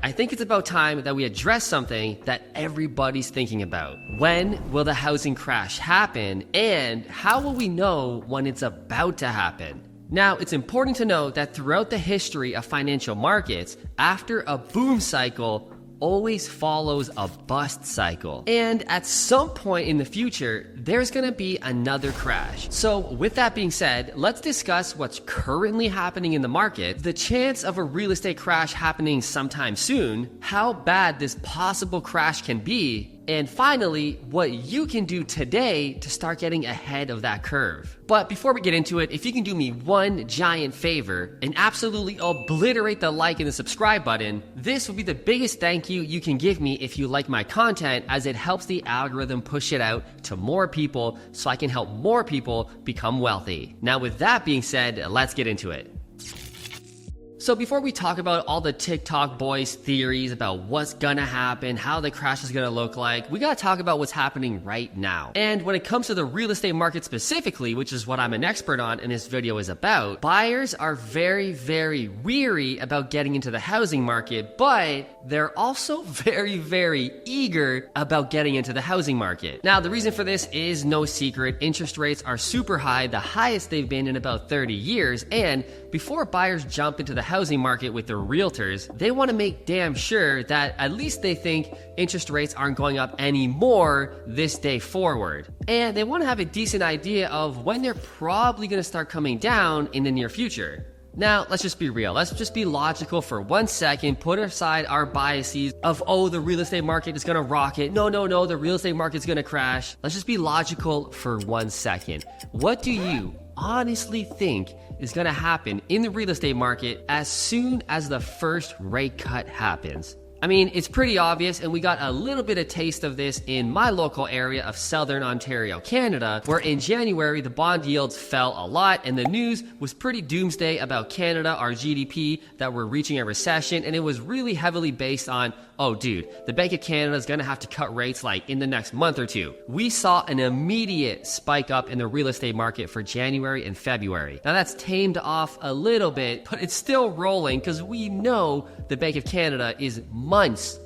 I think it's about time that we address something that everybody's thinking about. When will the housing crash happen, and how will we know when it's about to happen? Now, it's important to note that throughout the history of financial markets, after a boom cycle always follows a bust cycle. And at some point in the future, there's gonna be another crash. So with that being said, let's discuss what's currently happening in the market, the chance of a real estate crash happening sometime soon, how bad this possible crash can be, and finally, what you can do today to start getting ahead of that curve. But before we get into it, if you can do me one giant favor and absolutely obliterate the like and the subscribe button, this will be the biggest thank you can give me if you like my content, as it helps the algorithm push it out to more people so I can help more people become wealthy. Now with that being said, let's get into it. So before we talk about all the TikTok boys' theories about what's gonna happen, how the crash is gonna look like, we gotta talk about what's happening right now. And when it comes to the real estate market specifically, which is what I'm an expert on and this video is about, buyers are very, very weary about getting into the housing market, but they're also very, very eager about getting into the housing market. Now, the reason for this is no secret. Interest rates are super high, the highest they've been in about 30 years, and before buyers jump into the housing market with their realtors, they want to make damn sure that at least they think interest rates aren't going up anymore this day forward. And they want to have a decent idea of when they're probably going to start coming down in the near future. Now, let's just be real. Let's just be logical for 1 second. Put aside our biases of, oh, the real estate market is going to rocket. No, the real estate market's going to crash. Let's just be logical for 1 second. What do you honestly think is going to happen in the real estate market as soon as the first rate cut happens? I mean, it's pretty obvious, and we got a little bit of taste of this in my local area of Southern Ontario, Canada, where in January the bond yields fell a lot and the news was pretty doomsday about Canada, our GDP, that we're reaching a recession, and it was really heavily based on, oh dude, the Bank of Canada is going to have to cut rates like in the next month or two. We saw an immediate spike up in the real estate market for January and February. Now that's tamed off a little bit, but it's still rolling because we know the Bank of Canada is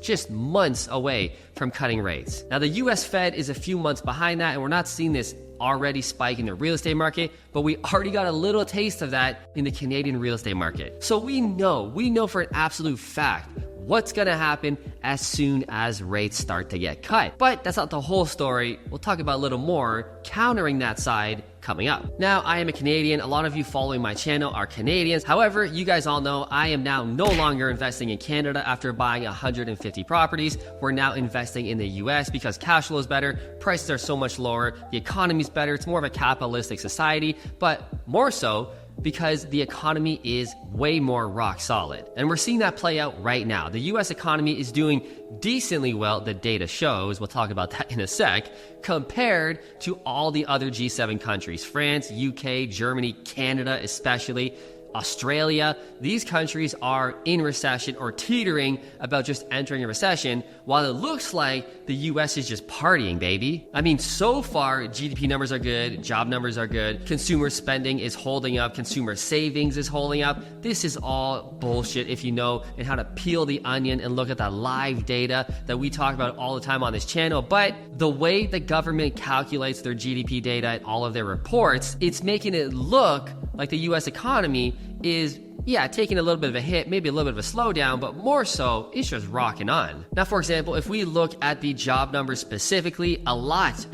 just months away from cutting rates. Now the US Fed is a few months behind that, and we're not seeing this already spike in the real estate market, but we already got a little taste of that in the Canadian real estate market. So we know for an absolute fact what's gonna happen as soon as rates start to get cut. But that's not the whole story. We'll talk about a little more countering that side coming up. Now, I am a Canadian. A lot of you following my channel are Canadians. However, you guys all know I am now no longer investing in Canada after buying 150 properties. We're now investing in the US because cash flow is better, prices are so much lower, the economy's better, it's more of a capitalistic society, but more so because the economy is way more rock solid. And we're seeing that play out right now. The US economy is doing decently well, the data shows, we'll talk about that in a sec, compared to all the other G7 countries, France, UK, Germany, Canada especially, Australia. These countries are in recession or teetering about just entering a recession, while it looks like the US is just partying, baby. I mean, so far, GDP numbers are good, job numbers are good, consumer spending is holding up, consumer savings is holding up. This is all bullshit if you know and how to peel the onion and look at the live data that we talk about all the time on this channel. But the way the government calculates their GDP data and all of their reports, it's making it look like the US economy is, yeah, taking a little bit of a hit, maybe a little bit of a slowdown, but more so, it's just rocking on. Now, for example, if we look at the job numbers specifically, a lot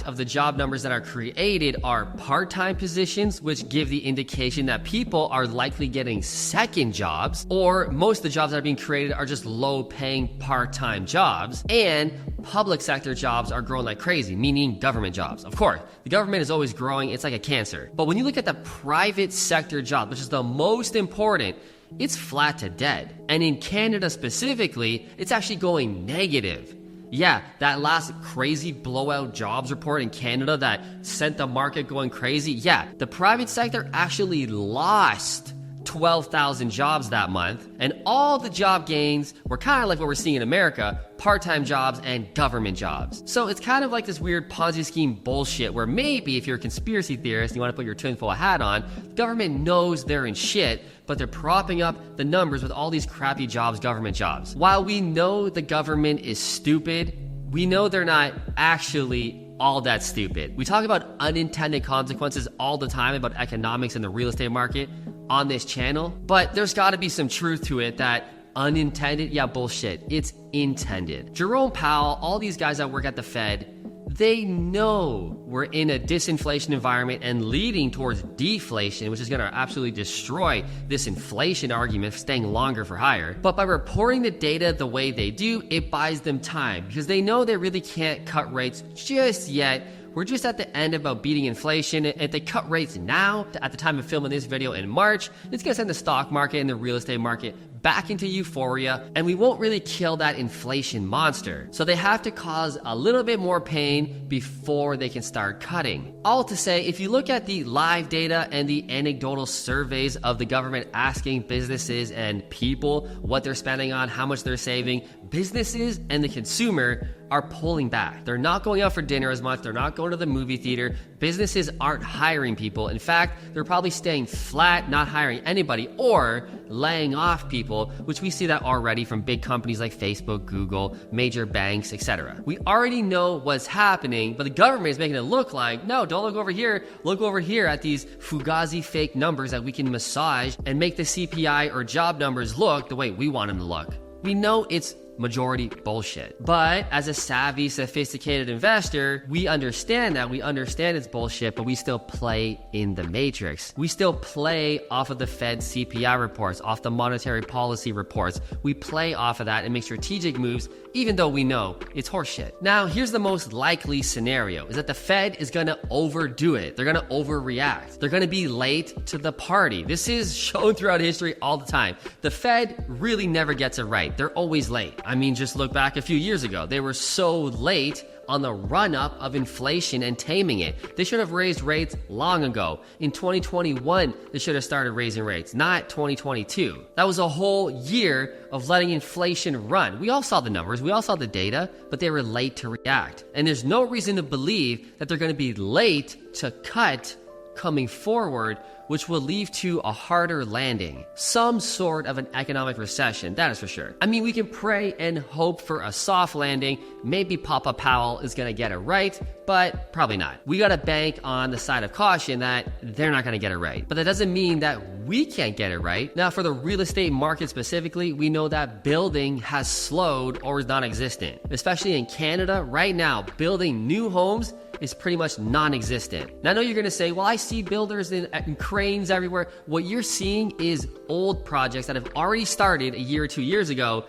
of the job numbers that are created are part-time positions, which give the indication that people are likely getting second jobs, or most of the jobs that are being created are just low-paying part-time jobs, and public sector jobs are growing like crazy, meaning government jobs. Of course, the government is always growing, it's like a cancer. But when you look at the private sector job, which is the most important, it's flat to dead. And in Canada specifically, it's actually going negative. Yeah, that last crazy blowout jobs report in Canada that sent the market going crazy, yeah, the private sector actually lost 12,000 jobs that month, and all the job gains were kind of like what we're seeing in America, part-time jobs and government jobs. So it's kind of like this weird Ponzi scheme bullshit where maybe if you're a conspiracy theorist and you want to put your tinfoil hat on, the government knows they're in shit, but they're propping up the numbers with all these crappy jobs, government jobs. While we know the government is stupid, we know they're not actually all that stupid. We talk about unintended consequences all the time about economics and the real estate market on this channel, but there's got to be some truth to it that unintended, yeah, bullshit, it's intended. Jerome Powell, all these guys that work at the Fed, they know we're in a disinflation environment and leading towards deflation, which is going to absolutely destroy this inflation argument of staying longer for higher. But by reporting the data the way they do, it buys them time because they know they really can't cut rates just yet. We're just at the end about beating inflation. If they cut rates now, at the time of filming this video in March, it's going to send the stock market and the real estate market back into euphoria, and we won't really kill that inflation monster. So they have to cause a little bit more pain before they can start cutting. All to say, if you look at the live data and the anecdotal surveys of the government asking businesses and people what they're spending on, how much they're saving, businesses and the consumer are pulling back. They're not going out for dinner as much. They're not going to the movie theater. Businesses aren't hiring people. In fact, they're probably staying flat, not hiring anybody, or laying off people, which we see that already from big companies like Facebook, Google, major banks, etc. We already know what's happening, but the government is making it look like, no, don't look over here. Look over here at these fugazi fake numbers that we can massage and make the CPI or job numbers look the way we want them to look. We know it's majority bullshit. But as a savvy, sophisticated investor, we understand that. We understand it's bullshit, but we still play in the matrix. We still play off of the Fed CPI reports, off the monetary policy reports. We play off of that and make strategic moves, even though we know it's horseshit. Now, here's the most likely scenario, is that the Fed is gonna overdo it. They're gonna overreact. They're gonna be late to the party. This is shown throughout history all the time. The Fed really never gets it right. They're always late. I mean, just look back a few years ago. They were so late on the run-up of inflation and taming it. They should have raised rates long ago. In 2021, they should have started raising rates, not 2022. That was a whole year of letting inflation run. We all saw the numbers, we all saw the data, but they were late to react. And there's no reason to believe that they're going to be late to cut coming forward, which will lead to a harder landing. Some sort of an economic recession, that is for sure. I mean, we can pray and hope for a soft landing. Maybe Papa Powell is gonna get it right, but probably not. We gotta bank on the side of caution that they're not gonna get it right. But that doesn't mean that we can't get it right. Now, for the real estate market specifically, we know that building has slowed or is non-existent. Especially in Canada, right now, building new homes is pretty much non-existent. Now, I know you're gonna say, well, I see builders in cranes everywhere. What you're seeing is old projects that have already started a year or 2 years ago,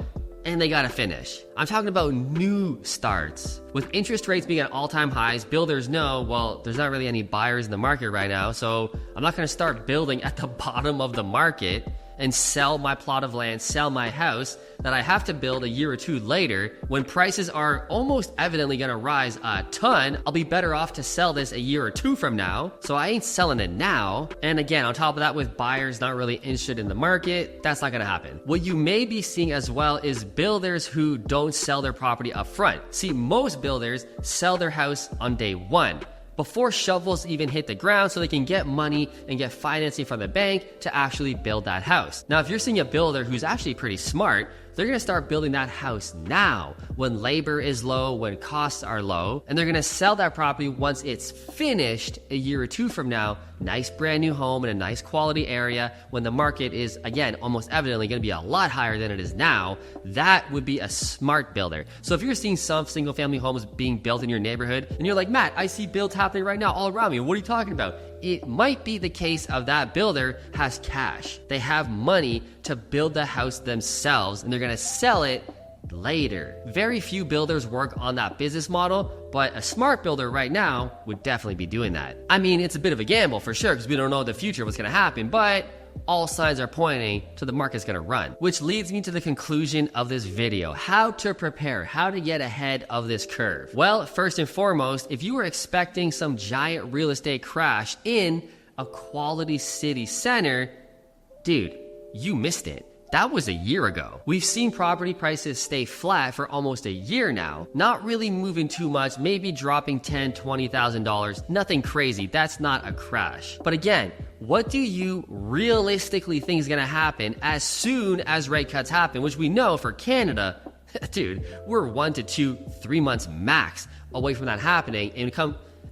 and they gotta finish. I'm talking about new starts. With interest rates being at all-time highs, builders know, well, there's not really any buyers in the market right now, so I'm not gonna start building at the bottom of the market and sell my plot of land, sell my house that I have to build a year or two later when prices are almost evidently gonna rise a ton. I'll be better off to sell this a year or two from now, so I ain't selling it now. And again, on top of that, with buyers not really interested in the market, that's not gonna happen. What you may be seeing as well is builders who don't sell their property up front. See, most builders sell their house on day one, before shovels even hit the ground, so they can get money and get financing from the bank to actually build that house. Now, if you're seeing a builder who's actually pretty smart, they're gonna start building that house now when labor is low, when costs are low, and they're gonna sell that property once it's finished a year or two from now. Nice brand new home in a nice quality area when the market is, again, almost evidently gonna be a lot higher than it is now. That would be a smart builder. So if you're seeing some single family homes being built in your neighborhood and you're like, Matt, I see builds happening right now all around me. What are you talking about? It might be the case of that builder has cash. They have money to build the house themselves, and they're gonna sell it later. Very few builders work on that business model, but a smart builder right now would definitely be doing that. I mean, it's a bit of a gamble for sure, because we don't know the future, what's gonna happen, but all signs are pointing to the market's gonna run. Which leads me to the conclusion of this video. How to prepare, how to get ahead of this curve. Well, first and foremost, if you were expecting some giant real estate crash in a quality city center, Dude, you missed it. That was a year ago. We've seen property prices stay flat for almost a year now, not really moving too much, maybe dropping $10,000, $20,000, nothing crazy. That's not a crash. But again, what do you realistically think is going to happen as soon as rate cuts happen, which we know for Canada, dude, we're 1 to 2, 3 months max away from that happening.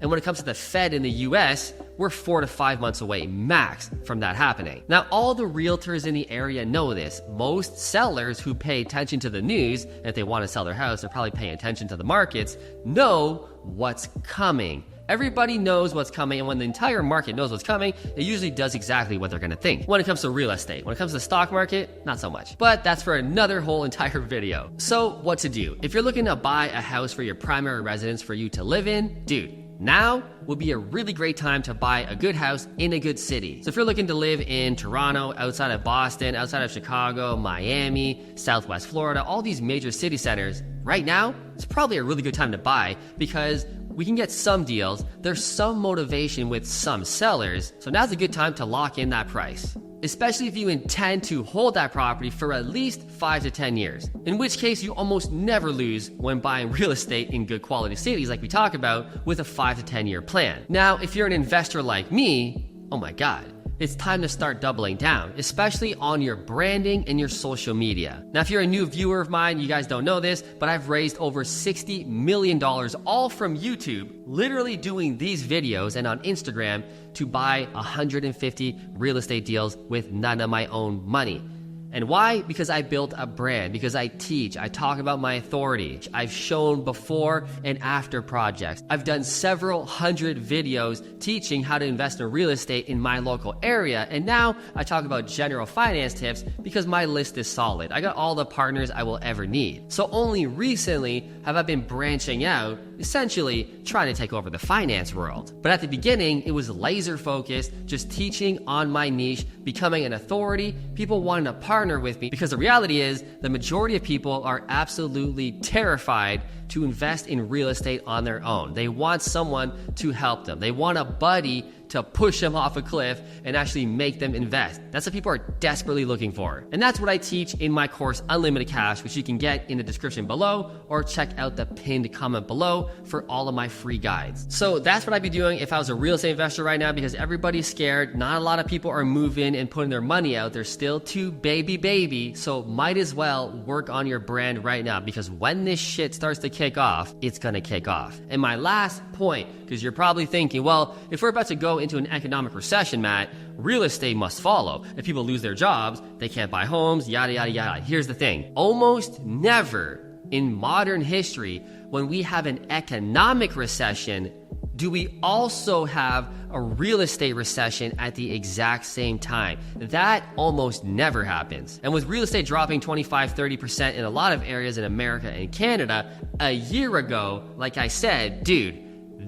And when it comes to the Fed in the US, we're 4 to 5 months away max from that happening. Now, all the realtors in the area know this. Most sellers who pay attention to the news, and if they want to sell their house, they're probably paying attention to the markets, know what's coming. Everybody knows what's coming, and when the entire market knows what's coming, it usually does exactly what they're going to think. When it comes to real estate, when it comes to the stock market, not so much. But that's for another whole entire video. So what to do? If you're looking to buy a house for your primary residence for you to live in, dude, now would be a really great time to buy a good house in a good city. So if you're looking to live in Toronto, outside of Boston, outside of Chicago, Miami, Southwest Florida, all these major city centers, right now, it's probably a really good time to buy because we can get some deals. There's some motivation with some sellers. So now's a good time to lock in that price, especially if you intend to hold that property for at least 5 to 10 years, in which case you almost never lose when buying real estate in good quality cities like we talk about with a 5 to 10 year plan. Now, if you're an investor like me, oh my God, it's time to start doubling down, especially on your branding and your social media. Now, if you're a new viewer of mine, you guys don't know this, but I've raised over $60 million all from YouTube, literally doing these videos and on Instagram to buy 150 real estate deals with none of my own money. And why? Because I built a brand, because I teach, I talk about my authority. I've shown before and after projects. I've done several hundred videos teaching how to invest in real estate in my local area. And now I talk about general finance tips because my list is solid. I got all the partners I will ever need. So only recently have I been branching out, essentially trying to take over the finance world. But at the beginning, it was laser focused, just teaching on my niche, becoming an authority, people wanting to partner with me, because the reality is the majority of people are absolutely terrified to invest in real estate on their own. They want someone to help them. They want a buddy to push them off a cliff and actually make them invest. That's what people are desperately looking for. And that's what I teach in my course, Unlimited Cash, which you can get in the description below or check out the pinned comment below for all of my free guides. So that's what I'd be doing if I was a real estate investor right now, because everybody's scared. Not a lot of people are moving and putting their money out. They're still too baby. So might as well work on your brand right now, because when this shit starts to kick off, it's gonna kick off. And my last point, because you're probably thinking, well, if we're about to go into an economic recession, Matt, real estate must follow. If people lose their jobs, they can't buy homes, yada, yada, yada. Here's the thing. Almost never in modern history, when we have an economic recession, do we also have a real estate recession at the exact same time. That almost never happens. And with real estate dropping 25-30% in a lot of areas in America and Canada, a year ago, like I said, dude,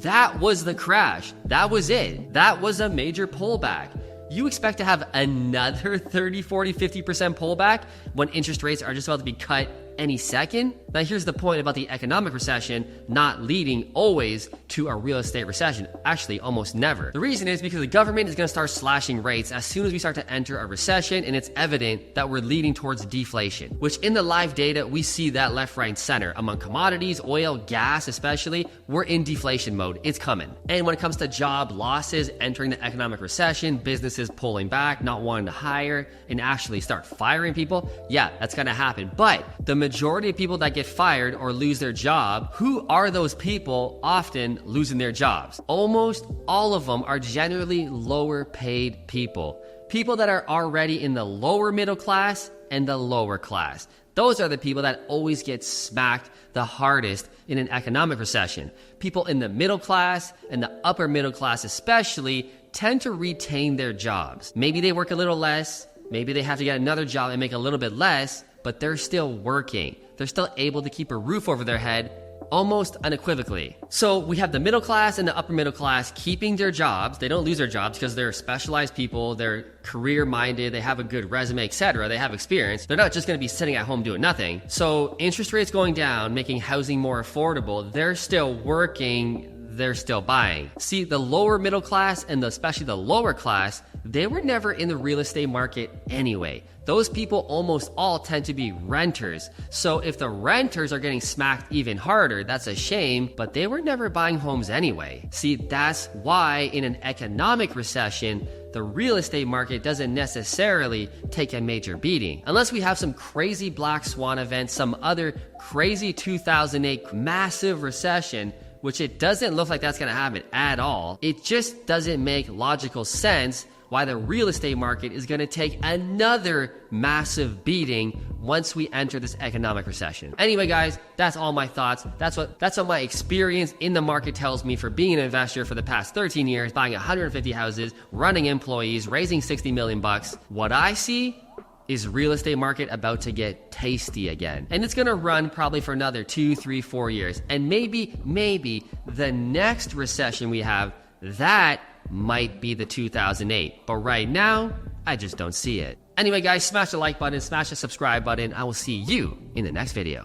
that was the crash. That was it. That was a major pullback. You expect to have another 30, 40, 50% pullback when interest rates are just about to be cut any second? Now here's the point about the economic recession not leading always to a real estate recession. Actually, almost never. The reason is because the government is going to start slashing rates as soon as we start to enter a recession, and it's evident that we're leading towards deflation, which in the live data, we see that left, right, and center. Among commodities, oil, gas especially, we're in deflation mode. It's coming. And when it comes to job losses, entering the economic recession, businesses pulling back, not wanting to hire, and actually start firing people, yeah, that's going to happen. But the majority of people that get fired or lose their job, who are those people often losing their jobs? Almost all of them are generally lower paid people. People that are already in the lower middle class and the lower class. Those are the people that always get smacked the hardest in an economic recession. People in the middle class and the upper middle class especially tend to retain their jobs. Maybe they work a little less, maybe they have to get another job and make a little bit less, but they're still working. They're still able to keep a roof over their head almost unequivocally. So we have the middle class and the upper middle class keeping their jobs. They don't lose their jobs because they're specialized people, they're career-minded, they have a good resume, etc. They have experience. They're not just going to be sitting at home doing nothing. So interest rates going down, making housing more affordable, they're still working, they're still buying. See, the lower middle class and especially the lower class, they were never in the real estate market anyway. Those people almost all tend to be renters. So if the renters are getting smacked even harder, that's a shame, but they were never buying homes anyway. See, that's why in an economic recession, the real estate market doesn't necessarily take a major beating. Unless we have some crazy black swan event, some other crazy 2008 massive recession, which it doesn't look like that's going to happen at all. It just doesn't make logical sense why the real estate market is going to take another massive beating once we enter this economic recession. Anyway, guys, that's all my thoughts. That's what my experience in the market tells me for being an investor for the past 13 years, buying 150 houses, running employees, raising 60 million bucks. What I see is real estate market about to get tasty again. And it's gonna run probably for another 2, 3, 4 years. And maybe the next recession we have, that might be the 2008. But right now, I just don't see it. Anyway, guys, smash the like button, smash the subscribe button. I will see you in the next video.